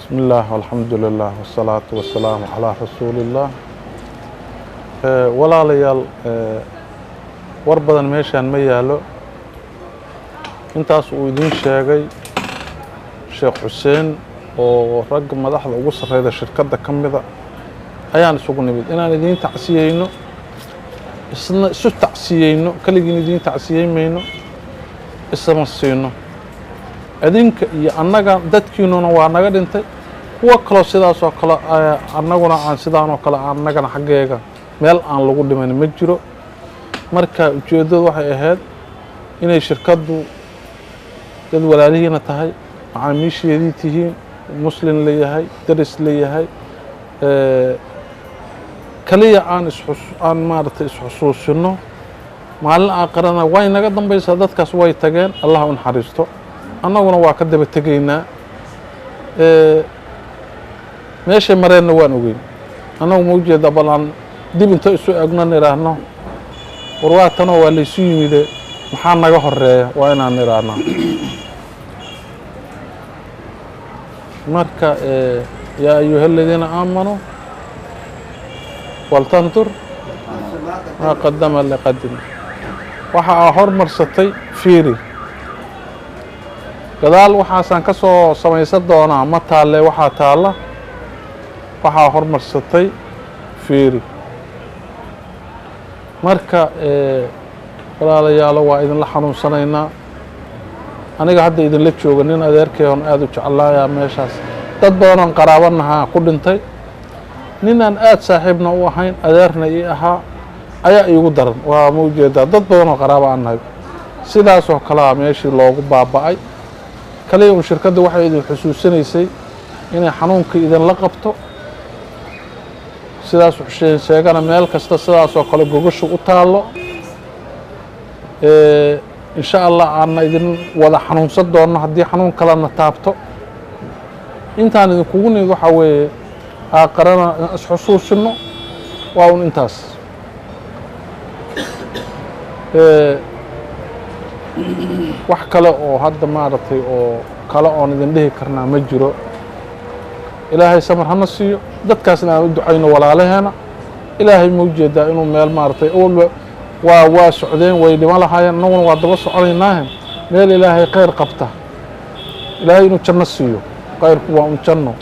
بسم الله والحمد لله والصلاة والسلام على رسول الله ولا ليال وربضا ميشان ميالو intaas uu idin sheegay Sheekh Xuseen oo rag madaxda ugu sareeyay shirkadda kamida ayaan isugu nimid inaan idin tacsiyeyno isna isu tacsiyeyno kaligiin idin tacsiyeymayno isma siino adinka iyo annaga dadkiinuna waa naga dhintay kuwa kale sidaas oo kale annaguna aan sidaan oo kale annagana xageega meel aan lagu dhiman ma jiro marka ujeedadu waxay ahayd inay shirkaddu dad walaalihiina tahay macaamiisheedii tihiin muslim leeyahay daris leeyahay kaliya aan maaragtay isxusuusino maalin aakhirana way naga dambaysaa dadkaas way tageen allah u naxariisto annaguna waa ka daba tegaynaa meeshay mareenna waan ogeyn annagu ma ujeeda bal aan dib inta isu egnan idhaahno warwaatanoo waa laysu yimide maxaa naga horeeya waa inaan idhaahnaa marka yaa ayuha aladiina aamanuu waltandur maa qadama liqadin waxa aa hormarsatay fiiri gadaal waxaasaan ka soo samaysan doonaa ma taalle waxaa taalla waxaa hormarsatay fiiri marka walaalayaalo waa idinla xanuunsanaynaa aniga hadda idinla jooga nin adeerkeeon aad u jeclaayaa meeshaas dad badanoon qaraabanahaa ku dhintay nin aan aad saaxiibna u ahayn adeerna ii ahaa ayaa iigu daran waa ma ujeedaa dad badanoo qaraaba aan nahay sidaasoo kalea meeshii loogu baaba'ay kaliya un shirkadda waxay idin xusuusinaysay inay xanuunkii idinla qabto sidaas Xuseen sheegana meel kasta sidaasoo kale gogashu u taallo إن شاء الله أنا إذن ولا حنون صدقنا هدي حنون كلامنا تابتو أنت أنا يكون يروح وي قرنا حصول شنو وأون إنتاس wax kale oo hadda maaragtay oo kale oo idin dhihi karnaa ma jiro ilaahay samar hana siiyo dadkaasna aan u ducayno walaalaheena ilaahay ma ujeedaa inuu meel maaragtay waa socdeen way dhima lahaayeen annaguna waa daba soconaynaahe meel ilaahay khayr qabta ilaahay inuu janno siiyo khayrku waa un janno